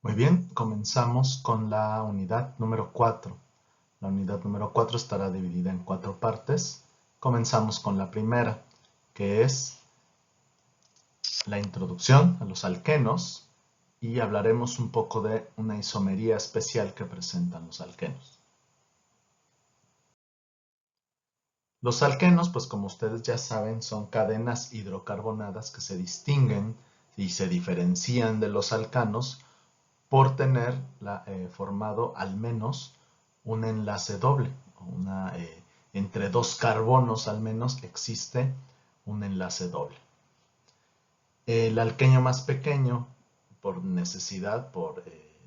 Muy bien, comenzamos con la unidad número 4. La unidad número 4 estará dividida en 4 partes. Comenzamos con la primera, que es la introducción a los alquenos, y hablaremos un poco de una isomería especial que presentan los alquenos. Los alquenos, pues como ustedes ya saben, son cadenas hidrocarbonadas que se distinguen y se diferencian de los alcanos por tener formado al menos un enlace doble. Entre dos carbonos al menos existe un enlace doble. El alqueño más pequeño, por necesidad, por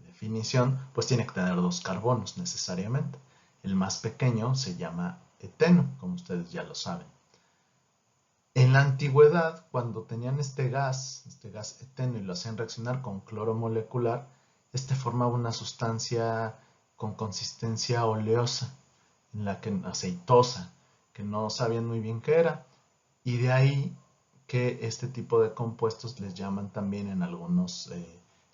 definición, pues tiene que tener dos carbonos necesariamente. El más pequeño se llama eteno, como ustedes ya lo saben. En la antigüedad, cuando tenían este gas eteno, y lo hacían reaccionar con cloro molecular, este formaba una sustancia con consistencia oleosa, aceitosa, que no sabían muy bien qué era. Y de ahí que este tipo de compuestos les llaman también en algunos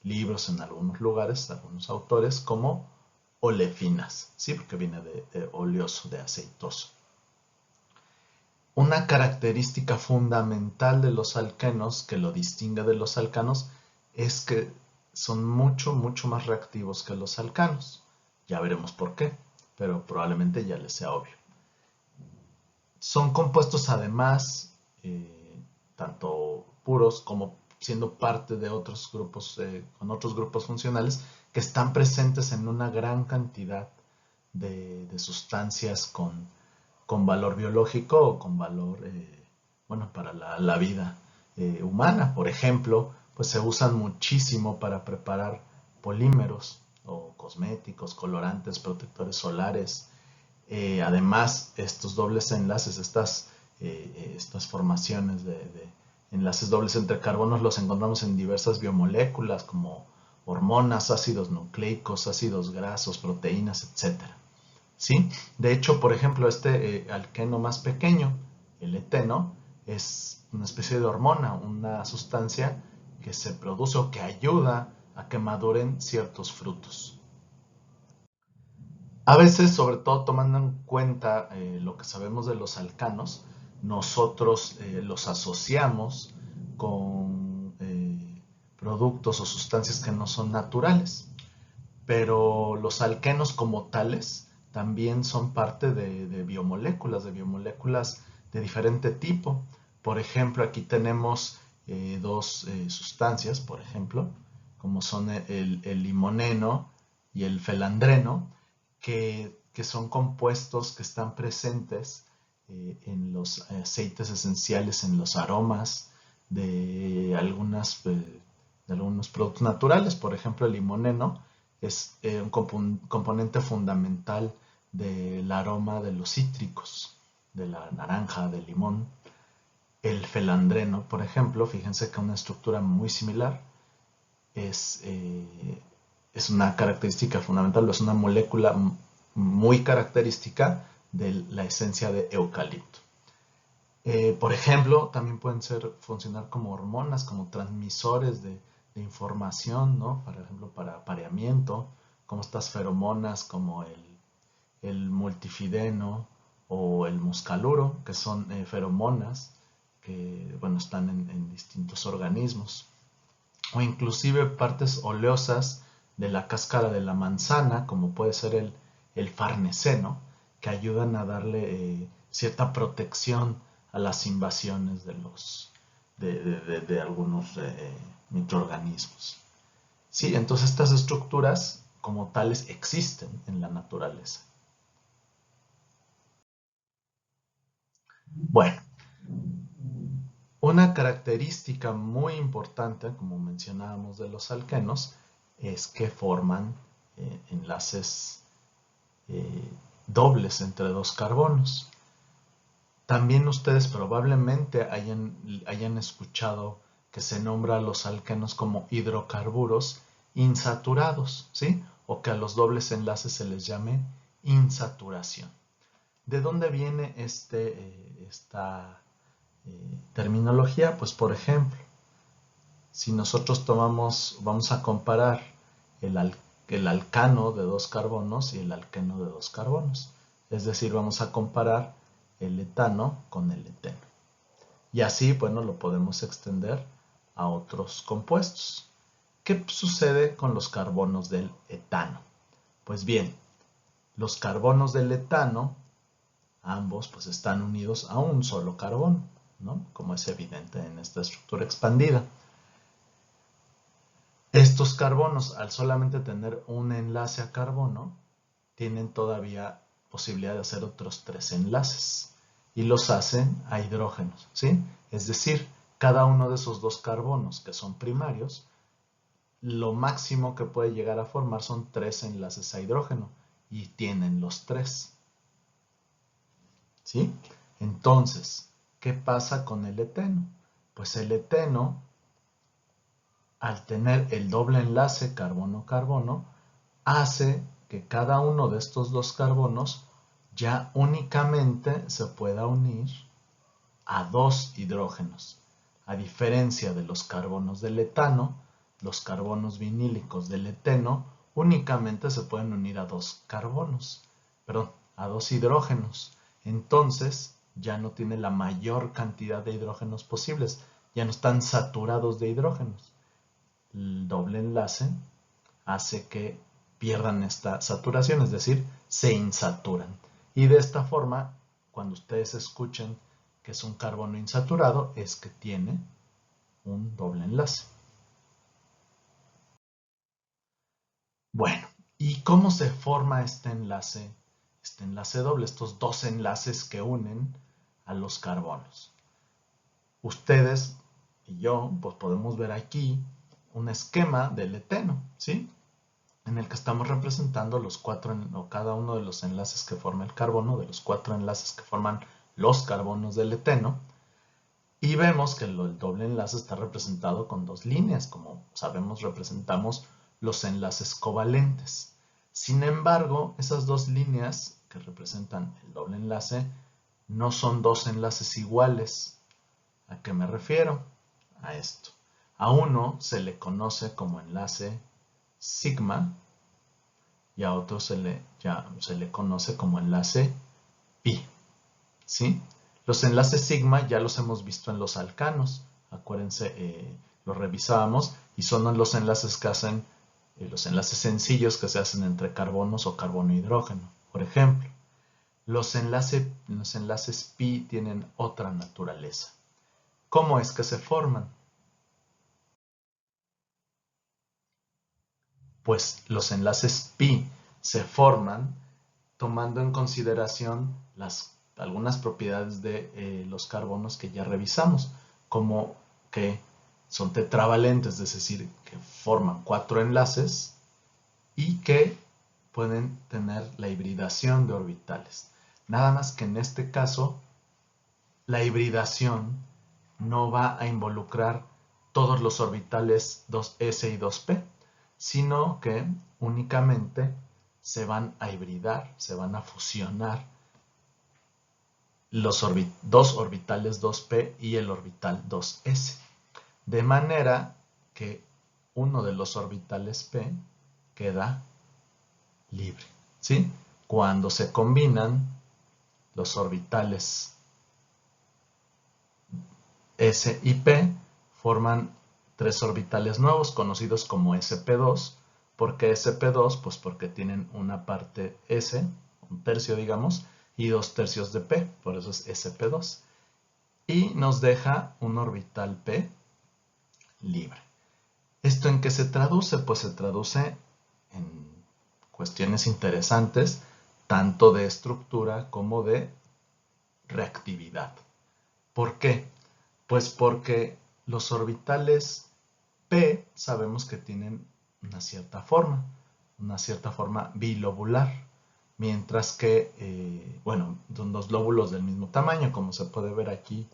libros, en algunos lugares, algunos autores, como olefinas, ¿sí? Porque viene de oleoso, de aceitoso. Una característica fundamental de los alquenos que lo distingue de los alcanos es que son mucho más reactivos que los alcanos. Ya veremos por qué, pero probablemente ya les sea obvio. Son compuestos además, tanto puros como siendo parte de otros grupos, con otros grupos funcionales, que están presentes en una gran cantidad de sustancias con valor biológico o con valor, para la vida humana. Por ejemplo, pues se usan muchísimo para preparar polímeros o cosméticos, colorantes, protectores solares. Además, estos dobles enlaces, estas formaciones de enlaces dobles entre carbonos, los encontramos en diversas biomoléculas como hormonas, ácidos nucleicos, ácidos grasos, proteínas, etcétera. ¿Sí? De hecho, por ejemplo, este alqueno más pequeño, el eteno, es una especie de hormona, una sustancia que se produce o que ayuda a que maduren ciertos frutos. A veces, sobre todo tomando en cuenta lo que sabemos de los alcanos, nosotros los asociamos con productos o sustancias que no son naturales, pero los alquenos como tales también son parte de biomoléculas de diferente tipo. Por ejemplo, aquí tenemos dos sustancias, por ejemplo, como son el limoneno y el felandreno, que son compuestos que están presentes en los aceites esenciales, en los aromas de algunos productos naturales. Por ejemplo, el limoneno es un componente fundamental del aroma de los cítricos, de la naranja, del limón. El felandreno, por ejemplo, fíjense que una estructura muy similar es, es una característica fundamental, es una molécula muy característica de la esencia de eucalipto. Por ejemplo, también pueden funcionar como hormonas, como transmisores de información, ¿no? Por ejemplo, para apareamiento, como estas feromonas, como el multifideno o el muscaluro, que son feromonas que, bueno, están en distintos organismos. O inclusive partes oleosas de la cáscara de la manzana, como puede ser el farneseno, que ayudan a darle cierta protección a las invasiones de algunos microorganismos. Sí, entonces estas estructuras como tales existen en la naturaleza. Bueno, una característica muy importante, como mencionábamos, de los alquenos, es que forman enlaces dobles entre dos carbonos. También ustedes probablemente hayan escuchado que se nombra a los alquenos como hidrocarburos insaturados, ¿sí? O que a los dobles enlaces se les llame insaturación. ¿De dónde viene esta terminología? Pues por ejemplo, si nosotros vamos a comparar el alcano de 2 carbonos y el alqueno de 2 carbonos. Es decir, vamos a comparar el etano con el eteno. Y así, bueno, lo podemos extender a otros compuestos. ¿Qué sucede con los carbonos del etano? Pues bien, los carbonos del etano, ambos pues están unidos a un solo carbono, ¿no? Como es evidente en esta estructura expandida. Estos carbonos, al solamente tener un enlace a carbono, tienen todavía posibilidad de hacer otros 3 enlaces y los hacen a hidrógenos, ¿sí? Es decir, cada uno de esos 2 carbonos que son primarios, lo máximo que puede llegar a formar son 3 enlaces a hidrógeno y tienen los 3, ¿sí? Entonces, ¿qué pasa con el eteno? Pues el eteno, al tener el doble enlace carbono-carbono, hace que cada uno de estos 2 carbonos ya únicamente se pueda unir a 2 hidrógenos. A diferencia de los carbonos del etano, los carbonos vinílicos del eteno únicamente se pueden unir a 2 carbonos, perdón, a 2 hidrógenos. Entonces ya no tiene la mayor cantidad de hidrógenos posibles, ya no están saturados de hidrógenos. El doble enlace hace que pierdan esta saturación, es decir, se insaturan. Y de esta forma, cuando ustedes escuchen que es un carbono insaturado, es que tiene un doble enlace. Bueno, ¿y cómo se forma este enlace doble, estos 2 enlaces que unen a los carbonos? Ustedes y yo pues podemos ver aquí un esquema del eteno, ¿sí? En el que estamos representando los 4, o cada uno de los enlaces que forma el carbono, de los 4 enlaces que forman los carbonos del eteno, y vemos que el doble enlace está representado con 2 líneas, como sabemos representamos los enlaces covalentes. Sin embargo, esas 2 líneas que representan el doble enlace no son 2 enlaces iguales. ¿A qué me refiero? A esto. A uno se le conoce como enlace sigma y a otro se le conoce como enlace pi, ¿sí? Los enlaces sigma ya los hemos visto en los alcanos, acuérdense, los revisábamos y son los enlaces que hacen, los enlaces sencillos que se hacen entre carbonos o carbono e hidrógeno, por ejemplo. Los enlaces pi tienen otra naturaleza. ¿Cómo es que se forman? Pues los enlaces pi se forman tomando en consideración algunas propiedades de los carbonos que ya revisamos, como que son tetravalentes, es decir, que forman 4 enlaces y que pueden tener la hibridación de orbitales. Nada más que en este caso, la hibridación no va a involucrar todos los orbitales 2s y 2p, sino que únicamente se van a hibridar, se van a fusionar los 2 orbitales 2p y el orbital 2s. De manera que uno de los orbitales p queda libre, ¿sí? Cuando se combinan los orbitales s y p, forman 3 orbitales nuevos conocidos como sp2. ¿Por qué sp2? Pues porque tienen una parte s, un tercio digamos, y 2/3 de p, por eso es sp2. Y nos deja un orbital p libre. ¿Esto en qué se traduce? Pues se traduce en cuestiones interesantes, tanto de estructura como de reactividad. ¿Por qué? Pues porque los orbitales p sabemos que tienen una cierta forma bilobular, mientras que, bueno, son 2 lóbulos del mismo tamaño, como se puede ver aquí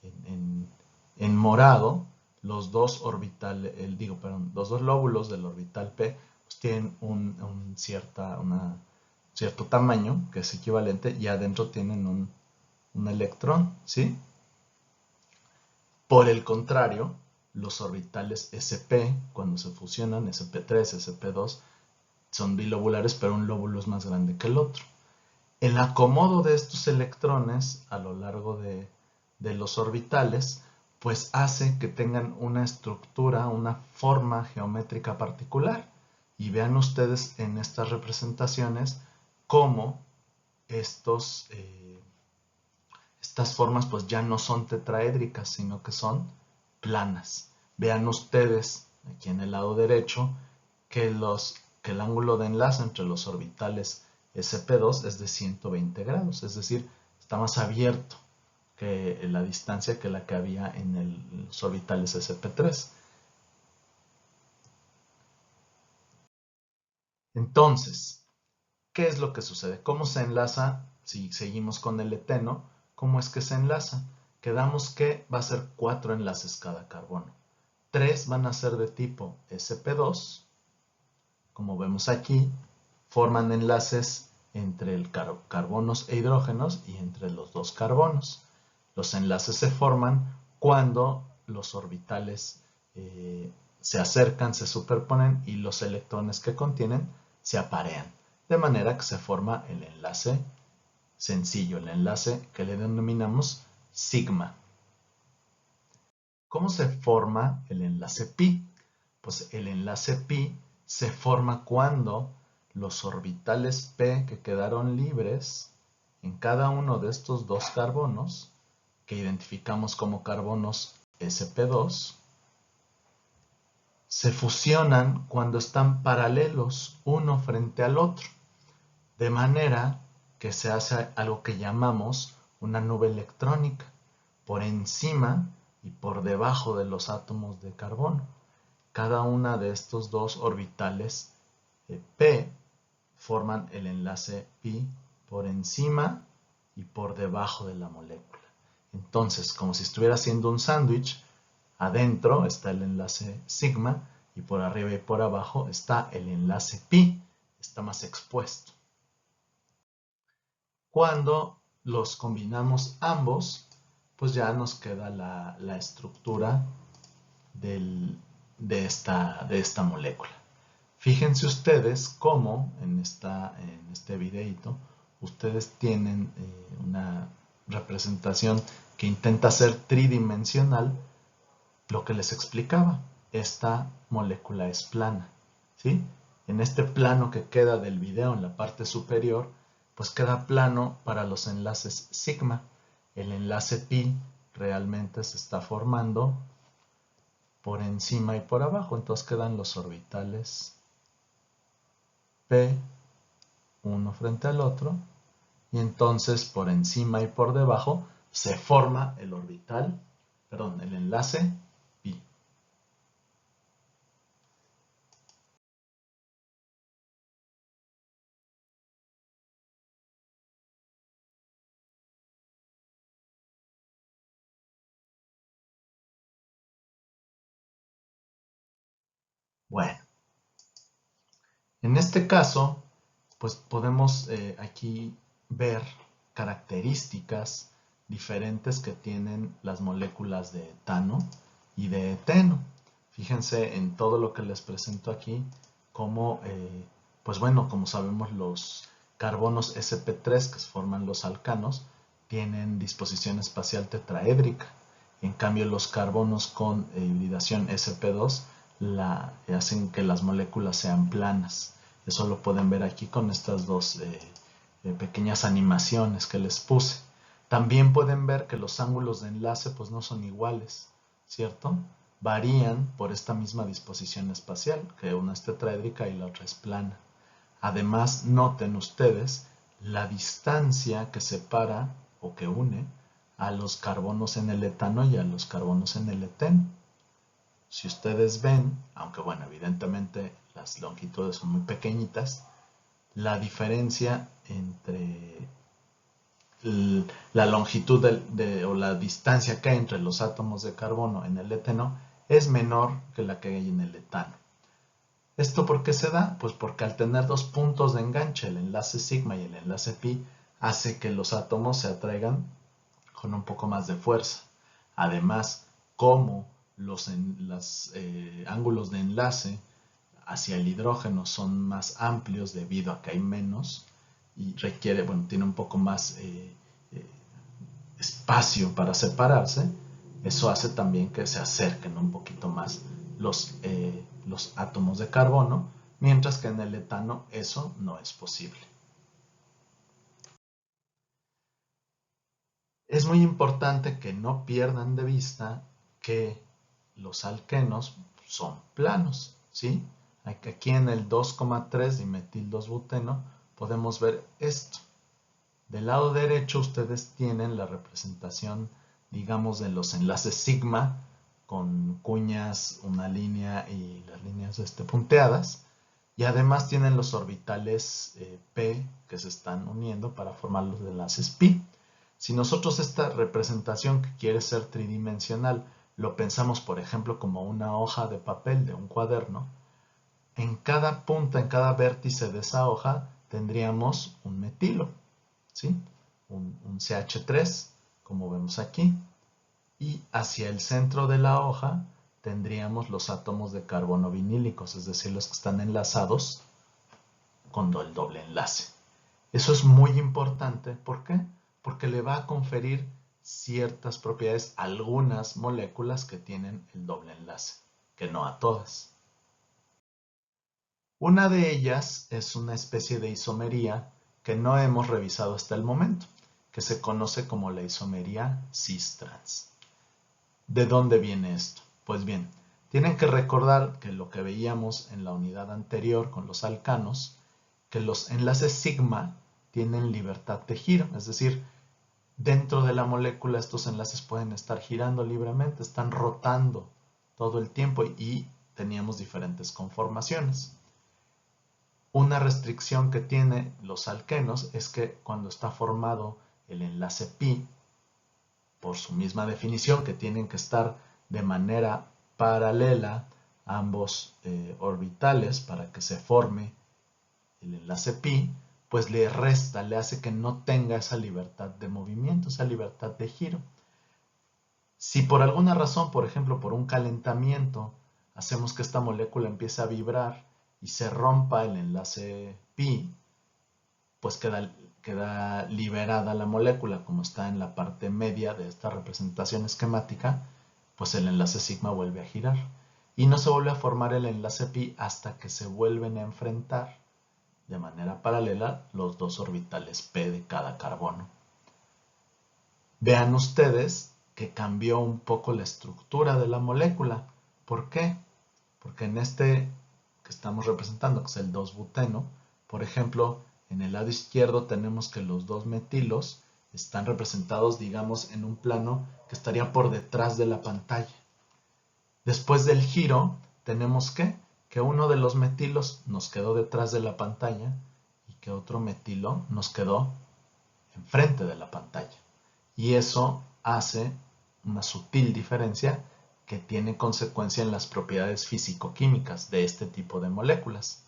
en morado. Los 2 los 2 lóbulos del orbital p pues tienen un cierto tamaño, que es equivalente, y adentro tienen un electrón, ¿sí? Por el contrario, los orbitales sp, cuando se fusionan, sp3, sp2, son bilobulares, pero un lóbulo es más grande que el otro. El acomodo de estos electrones a lo largo de los orbitales, pues hace que tengan una estructura, una forma geométrica particular. Y vean ustedes en estas representaciones cómo estas formas pues ya no son tetraédricas, sino que son planas. Vean ustedes aquí en el lado derecho que el ángulo de enlace entre los orbitales sp2 es de 120 grados, es decir, está más abierto que la distancia que la que había en los orbitales sp3. Entonces, ¿qué es lo que sucede? ¿Cómo se enlaza? Si seguimos con el eteno, ¿cómo es que se enlaza? Quedamos que va a ser 4 enlaces cada carbono. 3 van a ser de tipo sp2, como vemos aquí, forman enlaces entre el carbonos e hidrógenos y entre los dos carbonos. Los enlaces se forman cuando los orbitales se acercan, se superponen y los electrones que contienen se aparean. De manera que se forma el enlace sencillo, el enlace que le denominamos sigma. ¿Cómo se forma el enlace pi? Pues el enlace pi se forma cuando los orbitales p que quedaron libres en cada uno de estos dos carbonos, que identificamos como carbonos sp2, se fusionan cuando están paralelos uno frente al otro, de manera que se hace algo que llamamos una nube electrónica, por encima y por debajo de los átomos de carbono. Cada una de estos dos orbitales p forman el enlace pi por encima y por debajo de la molécula. Entonces, como si estuviera haciendo un sándwich, adentro está el enlace sigma y por arriba y por abajo está el enlace pi, está más expuesto. Cuando los combinamos ambos, pues ya nos queda la estructura de esta molécula. Fíjense ustedes cómo en este videito ustedes tienen una representación que intenta ser tridimensional. Lo que les explicaba, esta molécula es plana, ¿sí? En este plano que queda del video en la parte superior, pues queda plano para los enlaces sigma. El enlace pi realmente se está formando por encima y por abajo, entonces quedan los orbitales p uno frente al otro, y entonces por encima y por debajo se forma el enlace pi. Bueno, en este caso, pues podemos aquí ver características diferentes que tienen las moléculas de etano y de eteno. Fíjense en todo lo que les presento aquí, como, pues bueno, como sabemos, los carbonos sp3 que forman los alcanos tienen disposición espacial tetraédrica. En cambio, los carbonos con hibridación sp2 hacen que las moléculas sean planas. Eso lo pueden ver aquí con estas dos pequeñas animaciones que les puse. También pueden ver que los ángulos de enlace pues no son iguales, ¿cierto? Varían por esta misma disposición espacial, que una es tetraédrica y la otra es plana. Además, noten ustedes la distancia que separa o que une a los carbonos en el etano y a los carbonos en el eteno. Si ustedes ven, aunque bueno, evidentemente las longitudes son muy pequeñitas, la diferencia entre la longitud o la distancia que hay entre los átomos de carbono en el eteno es menor que la que hay en el etano. ¿Esto por qué se da? Pues porque al tener dos puntos de enganche, el enlace sigma y el enlace pi, hace que los átomos se atraigan con un poco más de fuerza. Además, como los ángulos de enlace hacia el hidrógeno son más amplios debido a que hay menos y requiere, bueno, tiene un poco más espacio para separarse. Eso hace también que se acerquen un poquito más los átomos de carbono, mientras que en el etano eso no es posible. Es muy importante que no pierdan de vista que los alquenos son planos, ¿sí? Aquí en el 2,3 dimetil 2-buteno podemos ver esto. Del lado derecho ustedes tienen la representación, digamos, de los enlaces sigma con cuñas, una línea y las líneas punteadas. Y además tienen los orbitales p que se están uniendo para formar los enlaces pi. Si nosotros esta representación que quiere ser tridimensional lo pensamos, por ejemplo, como una hoja de papel de un cuaderno, en cada punta, en cada vértice de esa hoja tendríamos un metilo, ¿sí? Un CH3, como vemos aquí. Y hacia el centro de la hoja tendríamos los átomos de carbono vinílicos, es decir, los que están enlazados con el doble enlace. Eso es muy importante. ¿Por qué? Porque le va a conferir ciertas propiedades a algunas moléculas que tienen el doble enlace, que no a todas. Una de ellas es una especie de isomería que no hemos revisado hasta el momento, que se conoce como la isomería cis-trans. ¿De dónde viene esto? Pues bien, tienen que recordar que lo que veíamos en la unidad anterior con los alcanos, que los enlaces sigma tienen libertad de giro, es decir, dentro de la molécula estos enlaces pueden estar girando libremente, están rotando todo el tiempo y teníamos diferentes conformaciones. Una restricción que tienen los alquenos es que cuando está formado el enlace pi, por su misma definición, que tienen que estar de manera paralela ambos orbitales para que se forme el enlace pi, pues le resta, le hace que no tenga esa libertad de movimiento, esa libertad de giro. Si por alguna razón, por ejemplo, por un calentamiento, hacemos que esta molécula empiece a vibrar y se rompa el enlace pi, pues queda liberada la molécula, como está en la parte media de esta representación esquemática, pues el enlace sigma vuelve a girar. Y no se vuelve a formar el enlace pi hasta que se vuelven a enfrentar de manera paralela los dos orbitales p de cada carbono. Vean ustedes que cambió un poco la estructura de la molécula. ¿Por qué? Porque en este que estamos representando, que es el 2-buteno, por ejemplo, en el lado izquierdo tenemos que los dos metilos están representados, digamos, en un plano que estaría por detrás de la pantalla. Después del giro, tenemos que uno de los metilos nos quedó detrás de la pantalla y que otro metilo nos quedó enfrente de la pantalla. Y eso hace una sutil diferencia que tiene consecuencia en las propiedades físico-químicas de este tipo de moléculas.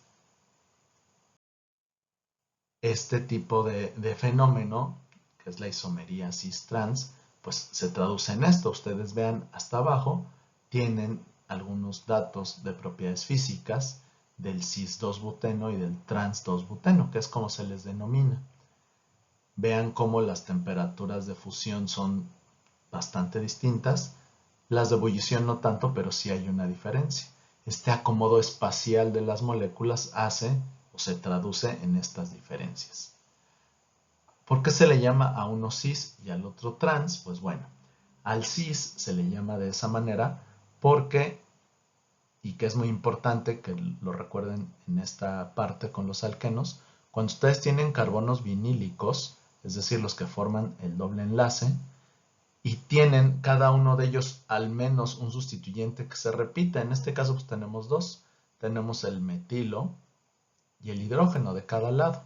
Este tipo de fenómeno, que es la isomería cis-trans, pues se traduce en esto. Ustedes vean hasta abajo, tienen algunos datos de propiedades físicas del cis-2-buteno y del trans-2-buteno, que es como se les denomina. Vean cómo las temperaturas de fusión son bastante distintas. Las de ebullición no tanto, pero sí hay una diferencia. Este acomodo espacial de las moléculas hace o se traduce en estas diferencias. ¿Por qué se le llama a uno cis y al otro trans? Pues bueno, al cis se le llama de esa manera porque, y que es muy importante que lo recuerden en esta parte con los alquenos, cuando ustedes tienen carbonos vinílicos, es decir, los que forman el doble enlace, y tienen cada uno de ellos al menos un sustituyente que se repita. En este caso pues tenemos dos. Tenemos el metilo y el hidrógeno de cada lado.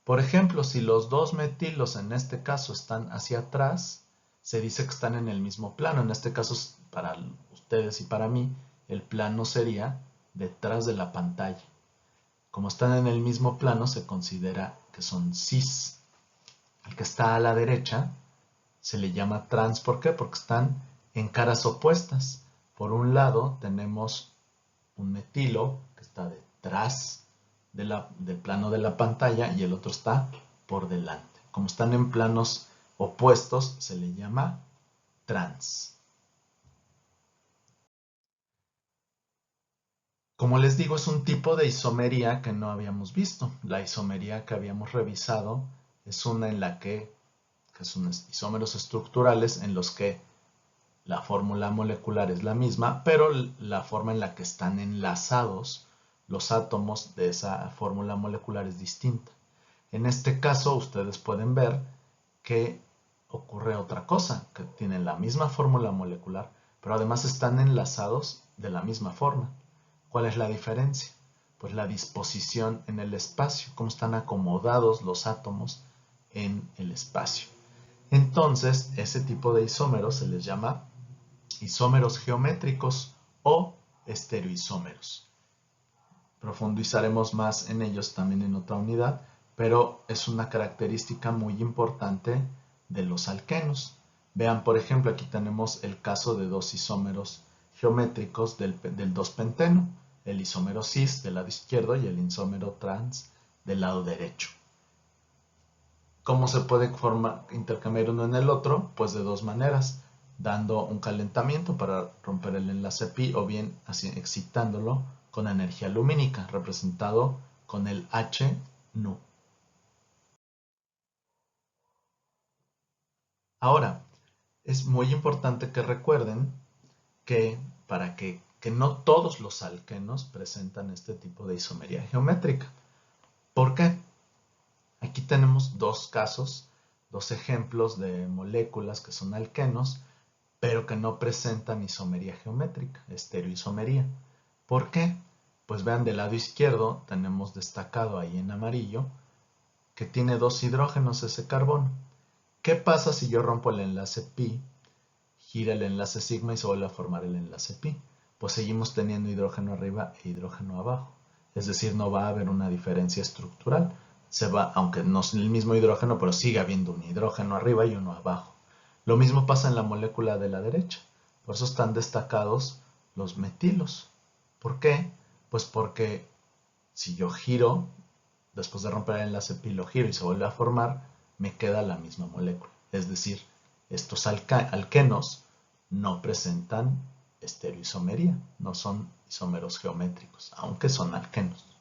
Por ejemplo, si los dos metilos en este caso están hacia atrás, se dice que están en el mismo plano. En este caso, para ustedes y para mí, el plano sería detrás de la pantalla. Como están en el mismo plano, se considera que son cis. El que está a la derecha se le llama trans. ¿Por qué? Porque están en caras opuestas. Por un lado tenemos un metilo que está detrás del plano de la pantalla y el otro está por delante. Como están en planos opuestos, se le llama trans. Como les digo, es un tipo de isomería que no habíamos visto. La isomería que habíamos revisado es una en la que son isómeros estructurales en los que la fórmula molecular es la misma, pero la forma en la que están enlazados los átomos de esa fórmula molecular es distinta. En este caso, ustedes pueden ver que ocurre otra cosa, que tienen la misma fórmula molecular, pero además están enlazados de la misma forma. ¿Cuál es la diferencia? Pues la disposición en el espacio, cómo están acomodados los átomos en el espacio. Entonces, ese tipo de isómeros se les llama isómeros geométricos o estereoisómeros. Profundizaremos más en ellos también en otra unidad, pero es una característica muy importante de los alquenos. Vean, por ejemplo, aquí tenemos el caso de dos isómeros geométricos del 2-penteno, el isómero cis del lado izquierdo y el isómero trans del lado derecho. ¿Cómo se puede intercambiar uno en el otro? Pues de dos maneras, dando un calentamiento para romper el enlace pi o bien así excitándolo con energía lumínica, representado con el H nu. Ahora, es muy importante que recuerden que que no todos los alquenos presentan este tipo de isomería geométrica. ¿Por qué? Aquí tenemos dos casos, dos ejemplos de moléculas que son alquenos, pero que no presentan isomería geométrica, estereoisomería. ¿Por qué? Pues vean, del lado izquierdo tenemos destacado ahí en amarillo que tiene dos hidrógenos ese carbono. ¿Qué pasa si yo rompo el enlace pi, gira el enlace sigma y se vuelve a formar el enlace pi? Pues seguimos teniendo hidrógeno arriba e hidrógeno abajo. Es decir, no va a haber una diferencia estructural. Se va, aunque no es el mismo hidrógeno, pero sigue habiendo un hidrógeno arriba y uno abajo. Lo mismo pasa en la molécula de la derecha. Por eso están destacados los metilos. ¿Por qué? Pues porque si yo giro, después de romper el enlace pi lo giro y se vuelve a formar, me queda la misma molécula. Es decir, estos alquenos no presentan estereoisomería, no son isómeros geométricos, aunque son alquenos.